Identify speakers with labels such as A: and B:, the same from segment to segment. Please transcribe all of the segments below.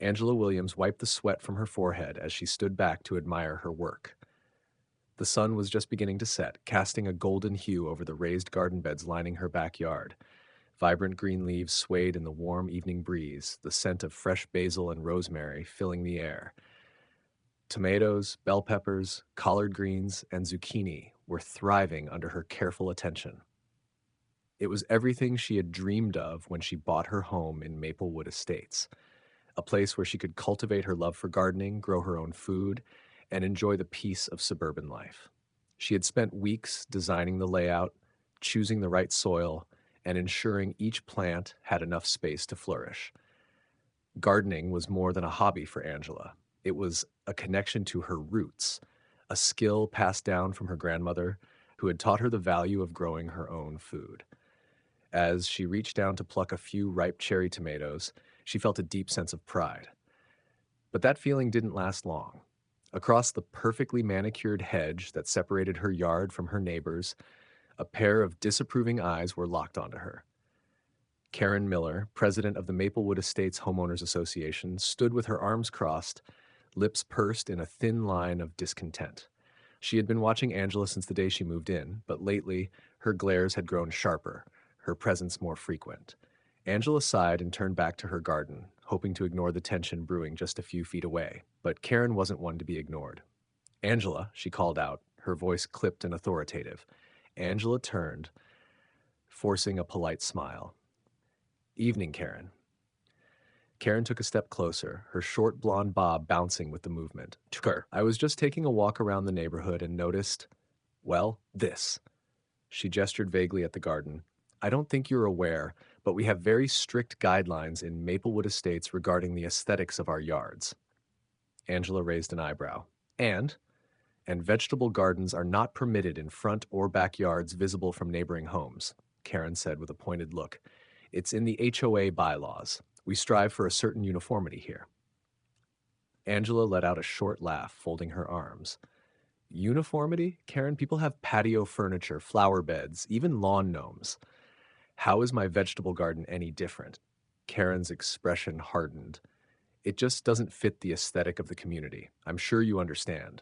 A: Angela Williams wiped the sweat from her forehead as she stood back to admire her work. The sun was just beginning to set, casting a golden hue over the raised garden beds lining her backyard. Vibrant green leaves swayed in the warm evening breeze, the scent of fresh basil and rosemary filling the air. Tomatoes, bell peppers, collard greens, and zucchini were thriving under her careful attention. It was everything she had dreamed of when she bought her home in Maplewood Estates, a place where she could cultivate her love for gardening, grow her own food, and enjoy the peace of suburban life. She had spent weeks designing the layout, choosing the right soil, and ensuring each plant had enough space to flourish. Gardening was more than a hobby for Angela. It was a connection to her roots, a skill passed down from her grandmother, who had taught her the value of growing her own food. As she reached down to pluck a few ripe cherry tomatoes, she felt a deep sense of pride. But that feeling didn't last long. Across the perfectly manicured hedge that separated her yard from her neighbors, a pair of disapproving eyes were locked onto her. Karen Miller, president of the Maplewood Estates Homeowners Association, stood with her arms crossed, lips pursed in a thin line of discontent. She had been watching Angela since the day she moved in, but lately her glares had grown sharper, her presence more frequent. Angela sighed and turned back to her garden, hoping to ignore the tension brewing just a few feet away. But Karen wasn't one to be ignored. "Angela," she called out, her voice clipped and authoritative. Angela turned, forcing a polite smile. "Evening, Karen." Karen took a step closer, her short blonde bob bouncing with the movement. "Sure, I was just taking a walk around the neighborhood and noticed, well, this." She gestured vaguely at the garden. "I don't think you're aware, but we have very strict guidelines in Maplewood Estates regarding the aesthetics of our yards." Angela raised an eyebrow. And vegetable gardens are not permitted in front or backyards visible from neighboring homes," Karen said with a pointed look. "It's in the HOA bylaws. We strive for a certain uniformity here." Angela let out a short laugh, folding her arms. "Uniformity? Karen, people have patio furniture, flower beds, even lawn gnomes. How is my vegetable garden any different?" Karen's expression hardened. "It just doesn't fit the aesthetic of the community. I'm sure you understand."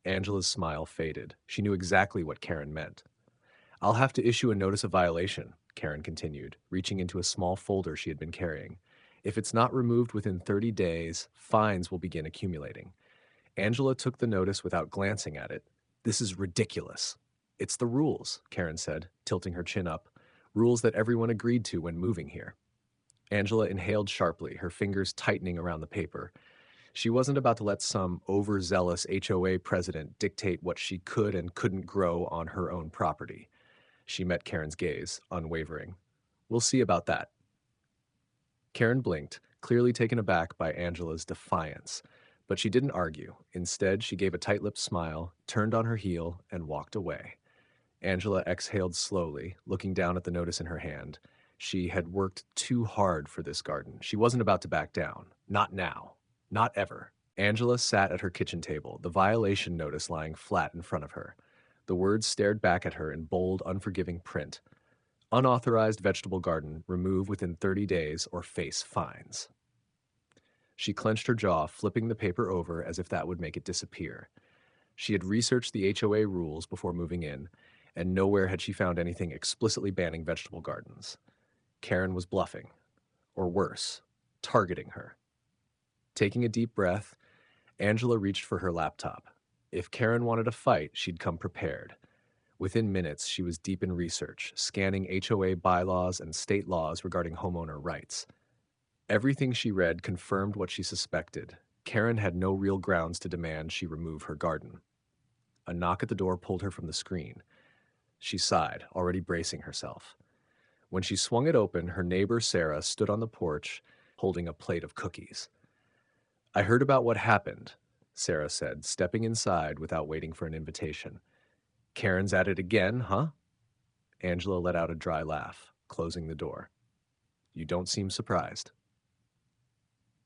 A: Angela's smile faded. She knew exactly what Karen meant. "I'll have to issue a notice of violation," Karen continued, reaching into a small folder she had been carrying. "If it's not removed within 30 days, fines will begin accumulating." Angela took the notice without glancing at it. "This is ridiculous." "It's the rules," Karen said, tilting her chin up. "Rules that everyone agreed to when moving here." Angela inhaled sharply, her fingers tightening around the paper. She wasn't about to let some overzealous HOA president dictate what she could and couldn't grow on her own property. She met Karen's gaze, unwavering. "We'll see about that." Karen blinked, clearly taken aback by Angela's defiance. But she didn't argue. Instead, she gave a tight-lipped smile, turned on her heel, and walked away. Angela exhaled slowly, looking down at the notice in her hand. She had worked too hard for this garden. She wasn't about to back down. Not now. Not ever. Angela sat at her kitchen table, the violation notice lying flat in front of her. The words stared back at her in bold, unforgiving print. "Unauthorized vegetable garden, remove within 30 days or face fines." She clenched her jaw, flipping the paper over as if that would make it disappear. She had researched the HOA rules before moving in, and nowhere had she found anything explicitly banning vegetable gardens. Karen was bluffing, or worse, targeting her. Taking a deep breath, Angela reached for her laptop. If Karen wanted a fight, she'd come prepared. Within minutes, she was deep in research, scanning HOA bylaws and state laws regarding homeowner rights. Everything she read confirmed what she suspected. Karen had no real grounds to demand she remove her garden. A knock at the door pulled her from the screen. She sighed, already bracing herself. When she swung it open, her neighbor Sarah stood on the porch, holding a plate of cookies. "I heard about what happened," Sarah said, stepping inside without waiting for an invitation. "Karen's at it again, huh?" Angela let out a dry laugh, closing the door. "You don't seem surprised."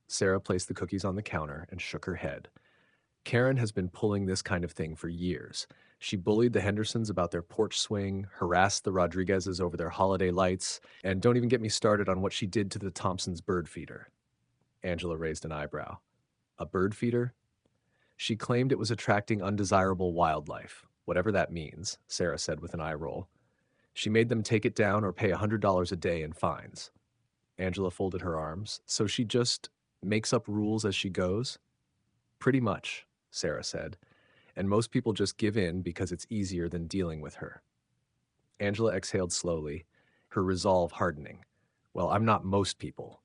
A: Sarah placed the cookies on the counter and shook her head. "Karen has been pulling this kind of thing for years. She bullied the Hendersons about their porch swing, harassed the Rodriguezes over their holiday lights, and don't even get me started on what she did to the Thompsons' bird feeder." Angela raised an eyebrow. A bird feeder? She claimed it was attracting undesirable wildlife, whatever that means, Sarah said with an eye roll. She made them take it down or pay $100 a day in fines. Angela folded her arms. So she just makes up rules as she goes? Pretty much, Sarah said. And most people just give in because it's easier than dealing with her. Angela exhaled slowly, her resolve hardening. Well, I'm not most people,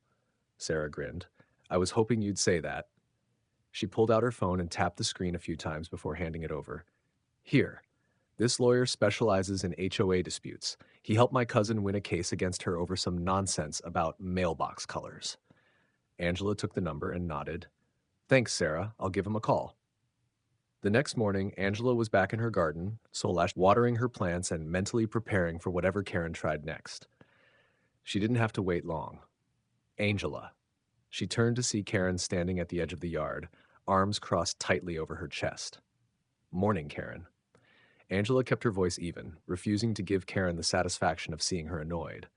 A: Sarah grinned. I was hoping you'd say that. She pulled out her phone and tapped the screen a few times before handing it over. Here. This lawyer specializes in HOA disputes. He helped my cousin win a case against her over some nonsense about mailbox colors. Angela took the number and nodded. Thanks, Sarah. I'll give him a call. The next morning, Angela was back in her garden, Solash watering her plants and mentally preparing for whatever Karen tried next. She didn't have to wait long. Angela. She turned to see Karen standing at the edge of the yard, arms crossed tightly over her chest. Morning, Karen. Angela kept her voice even, refusing to give Karen the satisfaction of seeing her annoyed.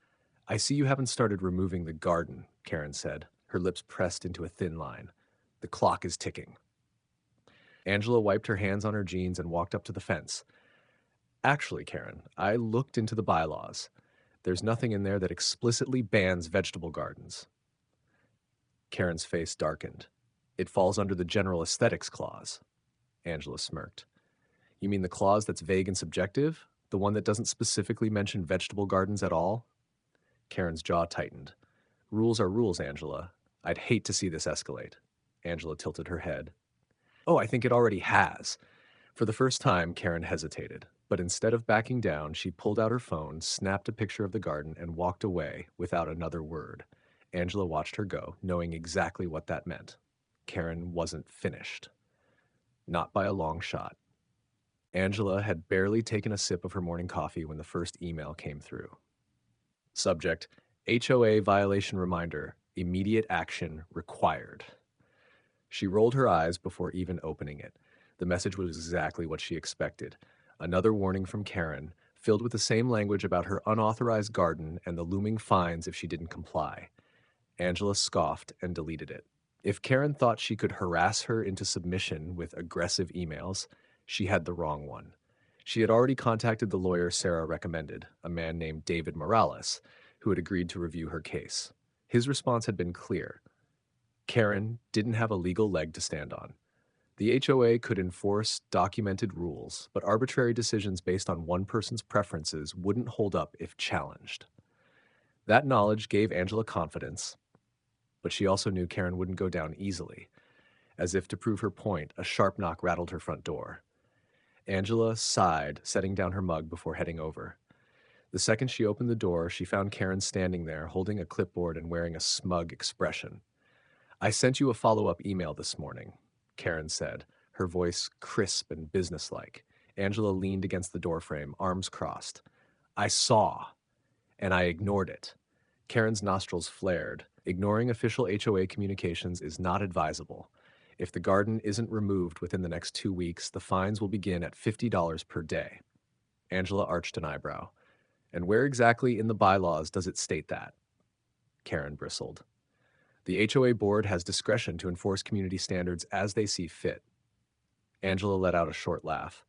A: I see you haven't started removing the garden, Karen said, her lips pressed into a thin line. The clock is ticking. Angela wiped her hands on her jeans and walked up to the fence. Actually, Karen, I looked into the bylaws. There's nothing in there that explicitly bans vegetable gardens. Karen's face darkened. It falls under the general aesthetics clause. Angela smirked. You mean the clause that's vague and subjective? The one that doesn't specifically mention vegetable gardens at all? Karen's jaw tightened. Rules are rules, Angela. I'd hate to see this escalate. Angela tilted her head. Oh, I think it already has. For the first time, Karen hesitated, but instead of backing down, she pulled out her phone, snapped a picture of the garden, and walked away without another word. Angela watched her go, knowing exactly what that meant. Karen wasn't finished. Not by a long shot. Angela had barely taken a sip of her morning coffee when the first email came through. Subject: HOA violation reminder. Immediate action required. She rolled her eyes before even opening it. The message was exactly what she expected. Another warning from Karen, filled with the same language about her unauthorized garden and the looming fines if she didn't comply. Angela scoffed and deleted it. If Karen thought she could harass her into submission with aggressive emails, she had the wrong one. She had already contacted the lawyer Sarah recommended, a man named David Morales, who had agreed to review her case. His response had been clear. Karen didn't have a legal leg to stand on. The HOA could enforce documented rules, but arbitrary decisions based on one person's preferences wouldn't hold up if challenged. That knowledge gave Angela confidence, but she also knew Karen wouldn't go down easily. As if to prove her point, a sharp knock rattled her front door. Angela sighed, setting down her mug before heading over. The second she opened the door, she found Karen standing there, holding a clipboard and wearing a smug expression. I sent you a follow-up email this morning, Karen said, her voice crisp and businesslike. Angela leaned against the doorframe, arms crossed. I saw, and I ignored it. Karen's nostrils flared. Ignoring official HOA communications is not advisable. If the garden isn't removed within the next 2 weeks, the fines will begin at $50 per day. Angela arched an eyebrow. And where exactly in the bylaws does it state that? Karen bristled. The HOA board has discretion to enforce community standards as they see fit. Angela let out a short laugh.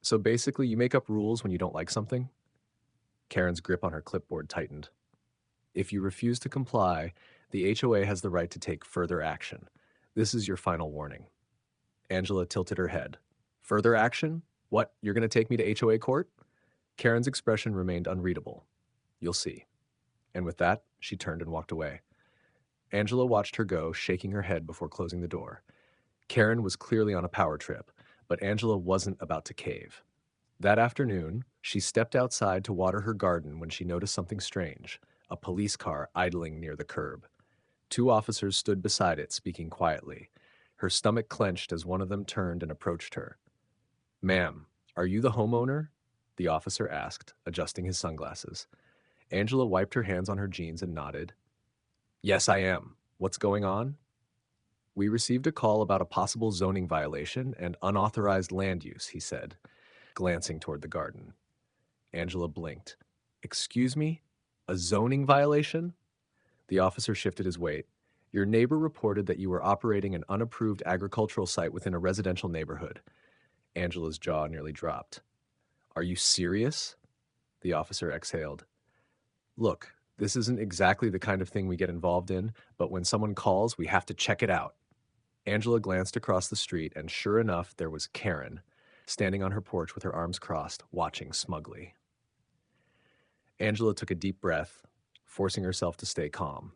A: So basically, you make up rules when you don't like something? Karen's grip on her clipboard tightened. If you refuse to comply, the HOA has the right to take further action. This is your final warning. Angela tilted her head. Further action? What, you're going to take me to HOA court? Karen's expression remained unreadable. You'll see. And with that, she turned and walked away. Angela watched her go, shaking her head before closing the door. Karen was clearly on a power trip, but Angela wasn't about to cave. That afternoon, she stepped outside to water her garden when she noticed something strange, a police car idling near the curb. 2 officers stood beside it, speaking quietly. Her stomach clenched as one of them turned and approached her. Ma'am, are you the homeowner? The officer asked, adjusting his sunglasses. Angela wiped her hands on her jeans and nodded. Yes, I am. What's going on? We received a call about a possible zoning violation and unauthorized land use, he said, glancing toward the garden. Angela blinked. Excuse me? A zoning violation? The officer shifted his weight. Your neighbor reported that you were operating an unapproved agricultural site within a residential neighborhood. Angela's jaw nearly dropped. Are you serious? The officer exhaled. Look, this isn't exactly the kind of thing we get involved in, but when someone calls, we have to check it out. Angela glanced across the street, and sure enough, there was Karen, standing on her porch with her arms crossed, watching smugly. Angela took a deep breath, forcing herself to stay calm.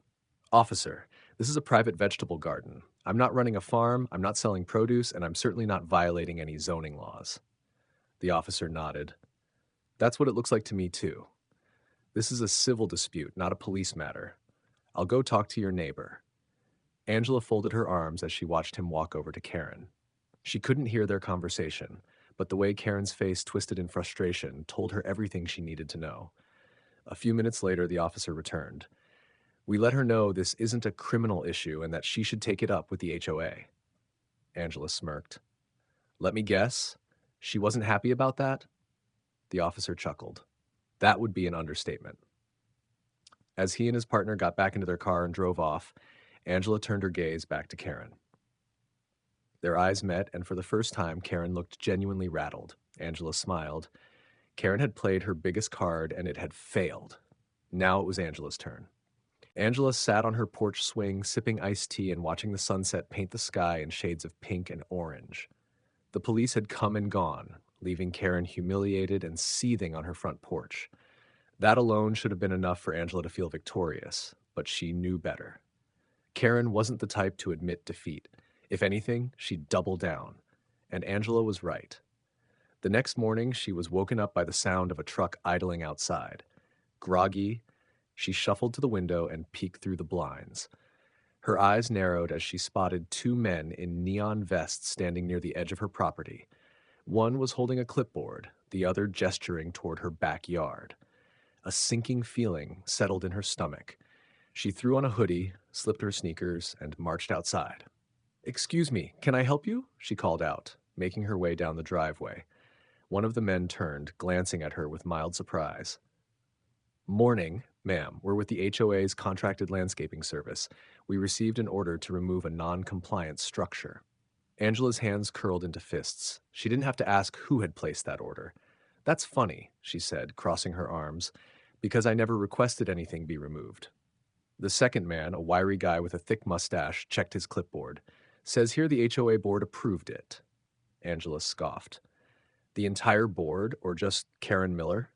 A: Officer, this is a private vegetable garden. I'm not running a farm, I'm not selling produce, and I'm certainly not violating any zoning laws. The officer nodded. That's what it looks like to me, too. This is a civil dispute, not a police matter. I'll go talk to your neighbor. Angela folded her arms as she watched him walk over to Karen. She couldn't hear their conversation, but the way Karen's face twisted in frustration told her everything she needed to know. A few minutes later, the officer returned. We let her know this isn't a criminal issue and that she should take it up with the HOA. Angela smirked. Let me guess, she wasn't happy about that? The officer chuckled. That would be an understatement. As he and his partner got back into their car and drove off, Angela turned her gaze back to Karen. Their eyes met, and for the first time, Karen looked genuinely rattled. Angela smiled. Karen had played her biggest card, and it had failed. Now it was Angela's turn. Angela sat on her porch swing, sipping iced tea and watching the sunset paint the sky in shades of pink and orange. The police had come and gone, leaving Karen humiliated and seething on her front porch. That alone should have been enough for Angela to feel victorious, but she knew better. Karen wasn't the type to admit defeat. If anything, she'd double down. And Angela was right. The next morning, she was woken up by the sound of a truck idling outside. Groggy, she shuffled to the window and peeked through the blinds. Her eyes narrowed as she spotted two men in neon vests standing near the edge of her property. One was holding a clipboard, the other gesturing toward her backyard. A sinking feeling settled in her stomach. She threw on a hoodie, slipped her sneakers, and marched outside. "Excuse me, can I help you?" she called out, making her way down the driveway. One of the men turned, glancing at her with mild surprise. "Morning, ma'am. We're with the HOA's contracted landscaping service. We received an order to remove a non-compliant structure." Angela's hands curled into fists. She didn't have to ask who had placed that order. "That's funny," she said, crossing her arms, "because I never requested anything be removed." The second man, a wiry guy with a thick mustache, checked his clipboard. "Says here the HOA board approved it." Angela scoffed. "The entire board, or just Karen Miller?"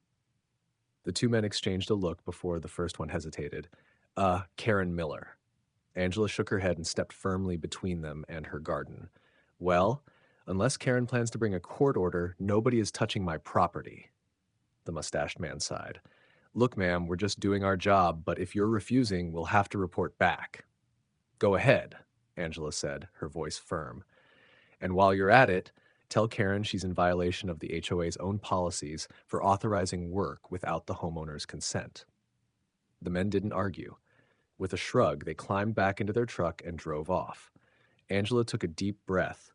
A: The two men exchanged a look before the first one hesitated. Karen Miller." Angela shook her head and stepped firmly between them and her garden. "Well, unless Karen plans to bring a court order, nobody is touching my property." The mustached man sighed. "Look, ma'am, we're just doing our job, but if you're refusing, we'll have to report back." "Go ahead," Angela said, her voice firm. "And while you're at it, tell Karen she's in violation of the HOA's own policies for authorizing work without the homeowner's consent." The men didn't argue. With a shrug, they climbed back into their truck and drove off. Angela took a deep breath,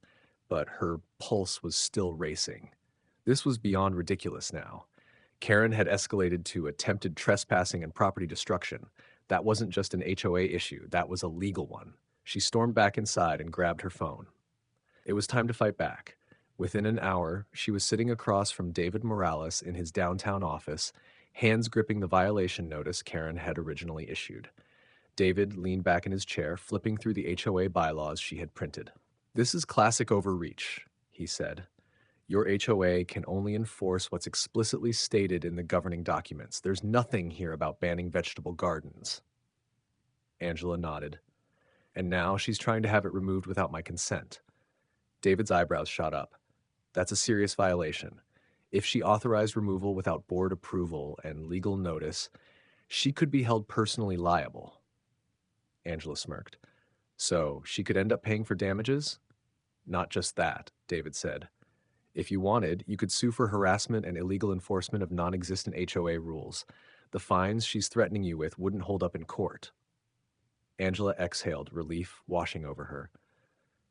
A: but her pulse was still racing. This was beyond ridiculous now. Karen had escalated to attempted trespassing and property destruction. That wasn't just an HOA issue, that was a legal one. She stormed back inside and grabbed her phone. It was time to fight back. Within an hour, she was sitting across from David Morales in his downtown office, hands gripping the violation notice Karen had originally issued. David leaned back in his chair, flipping through the HOA bylaws she had printed. "This is classic overreach," he said. "Your HOA can only enforce what's explicitly stated in the governing documents. There's nothing here about banning vegetable gardens." Angela nodded. "And now she's trying to have it removed without my consent." David's eyebrows shot up. "That's a serious violation. If she authorized removal without board approval and legal notice, she could be held personally liable." Angela smirked. "So she could end up paying for damages?" "Not just that," David said. "If you wanted, you could sue for harassment and illegal enforcement of non-existent HOA rules. The fines she's threatening you with wouldn't hold up in court." Angela exhaled, relief washing over her.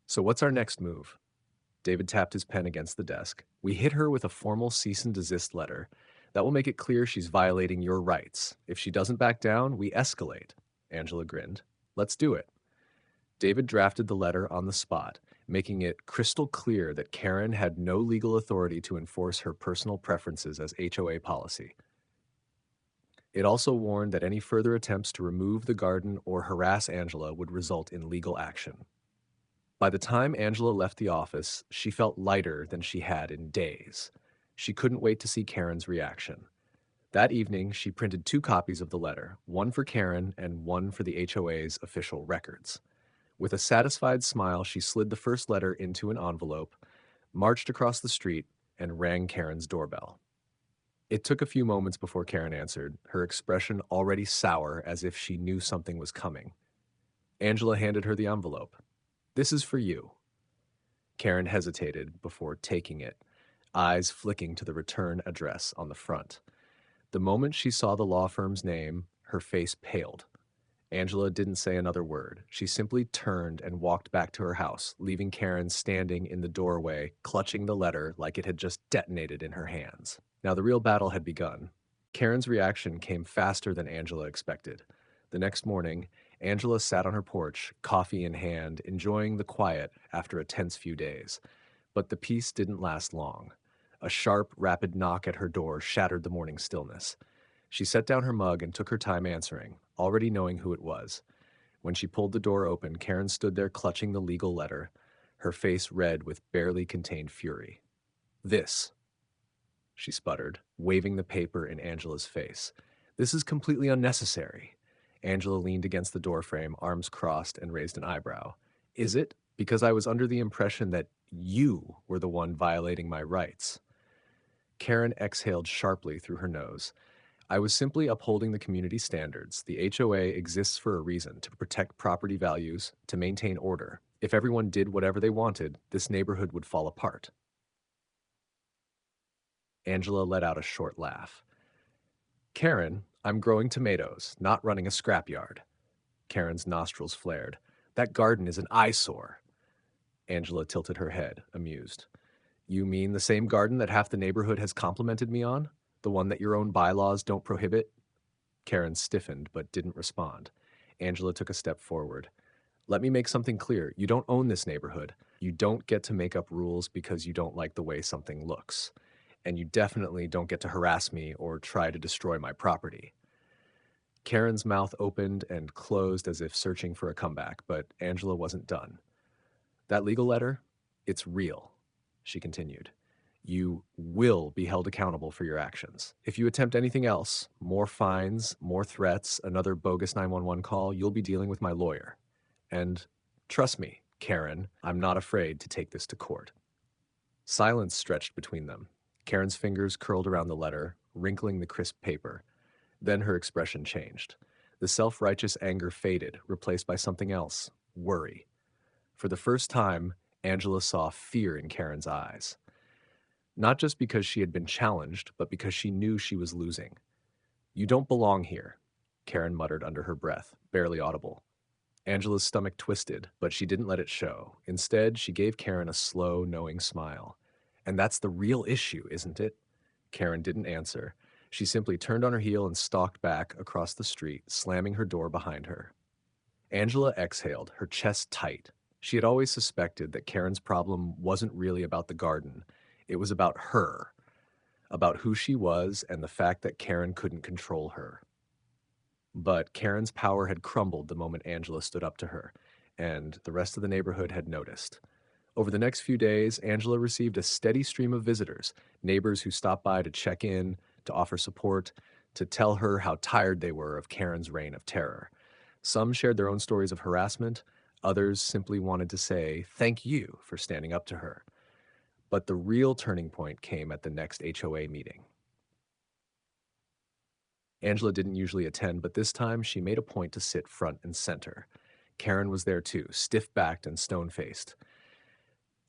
A: "So what's our next move?" David tapped his pen against the desk. "We hit her with a formal cease and desist letter. That will make it clear she's violating your rights. If she doesn't back down, we escalate." Angela grinned. "Let's do it." David drafted the letter on the spot, making it crystal clear that Karen had no legal authority to enforce her personal preferences as HOA policy. It also warned that any further attempts to remove the garden or harass Angela would result in legal action. By the time Angela left the office, she felt lighter than she had in days. She couldn't wait to see Karen's reaction. That evening, she printed 2 copies of the letter, one for Karen and one for the HOA's official records. With a satisfied smile, she slid the first letter into an envelope, marched across the street, and rang Karen's doorbell. It took a few moments before Karen answered, her expression already sour as if she knew something was coming. Angela handed her the envelope. "This is for you." Karen hesitated before taking it, eyes flicking to the return address on the front. The moment she saw the law firm's name, her face paled. Angela didn't say another word. She simply turned and walked back to her house, leaving Karen standing in the doorway, clutching the letter like it had just detonated in her hands. Now the real battle had begun. Karen's reaction came faster than Angela expected. The next morning, Angela sat on her porch, coffee in hand, enjoying the quiet after a tense few days. But the peace didn't last long. A sharp, rapid knock at her door shattered the morning stillness. She set down her mug and took her time answering, already knowing who it was. When she pulled the door open, Karen stood there clutching the legal letter, her face red with barely contained fury. "This," she sputtered, waving the paper in Angela's face. "This is completely unnecessary." Angela leaned against the doorframe, arms crossed, and raised an eyebrow. "Is it? Because I was under the impression that you were the one violating my rights." Karen exhaled sharply through her nose. "I was simply upholding the community standards. The HOA exists for a reason, to protect property values, to maintain order. If everyone did whatever they wanted, this neighborhood would fall apart." Angela let out a short laugh. "Karen, I'm growing tomatoes, not running a scrapyard." Karen's nostrils flared. "That garden is an eyesore." Angela tilted her head, amused. "You mean the same garden that half the neighborhood has complimented me on? The one that your own bylaws don't prohibit?" Karen stiffened but didn't respond. Angela took a step forward. "Let me make something clear. You don't own this neighborhood. You don't get to make up rules because you don't like the way something looks. And you definitely don't get to harass me or try to destroy my property." Karen's mouth opened and closed as if searching for a comeback, but Angela wasn't done. "That legal letter? It's real," she continued. "You will be held accountable for your actions. If you attempt anything else, more fines, more threats, another bogus 911 call, you'll be dealing with my lawyer. And trust me, Karen, I'm not afraid to take this to court." Silence stretched between them. Karen's fingers curled around the letter, wrinkling the crisp paper. Then her expression changed. The self-righteous anger faded, replaced by something else, worry. For the first time, Angela saw fear in Karen's eyes. Not just because she had been challenged, but because she knew she was losing. "You don't belong here," Karen muttered under her breath, barely audible. Angela's stomach twisted, but she didn't let it show. Instead, she gave Karen a slow, knowing smile. "And that's the real issue, isn't it?" Karen didn't answer. She simply turned on her heel and stalked back across the street, slamming her door behind her. Angela exhaled, her chest tight. She had always suspected that Karen's problem wasn't really about the garden. It was about her, about who she was and the fact that Karen couldn't control her. But Karen's power had crumbled the moment Angela stood up to her, and the rest of the neighborhood had noticed. Over the next few days, Angela received a steady stream of visitors, neighbors who stopped by to check in, to offer support, to tell her how tired they were of Karen's reign of terror. Some shared their own stories of harassment, others simply wanted to say thank you for standing up to her. But the real turning point came at the next HOA meeting. Angela didn't usually attend, but this time she made a point to sit front and center. Karen was there too, stiff-backed and stone-faced.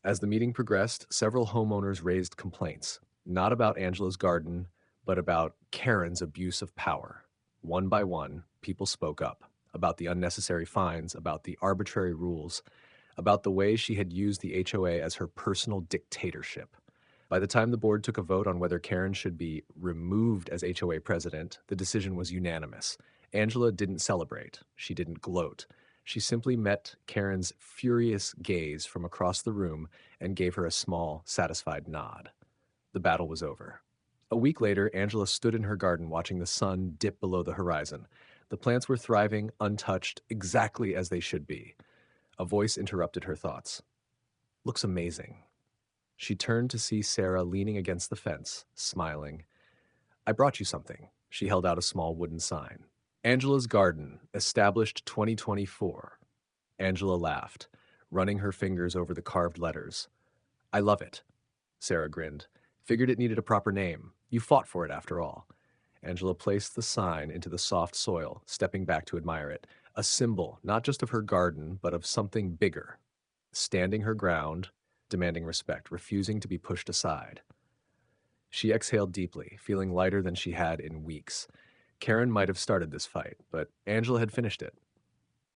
A: As the meeting progressed, several homeowners raised complaints, not about Angela's garden, but about Karen's abuse of power. One by one, people spoke up about the unnecessary fines, about the arbitrary rules, about the way she had used the HOA as her personal dictatorship. By the time the board took a vote on whether Karen should be removed as HOA president, the decision was unanimous. Angela didn't celebrate. She didn't gloat. She simply met Karen's furious gaze from across the room and gave her a small, satisfied nod. The battle was over. A week later, Angela stood in her garden watching the sun dip below the horizon. The plants were thriving, untouched, exactly as they should be. A voice interrupted her thoughts. "Looks amazing." She turned to see Sarah leaning against the fence, smiling. "I brought you something." She held out a small wooden sign. "Angela's Garden, established 2024. Angela laughed, running her fingers over the carved letters. "I love it." Sarah grinned. "Figured it needed a proper name. You fought for it after all." Angela placed the sign into the soft soil, stepping back to admire it. A symbol, not just of her garden, but of something bigger. Standing her ground, demanding respect, refusing to be pushed aside. She exhaled deeply, feeling lighter than she had in weeks. Karen might have started this fight, but Angela had finished it.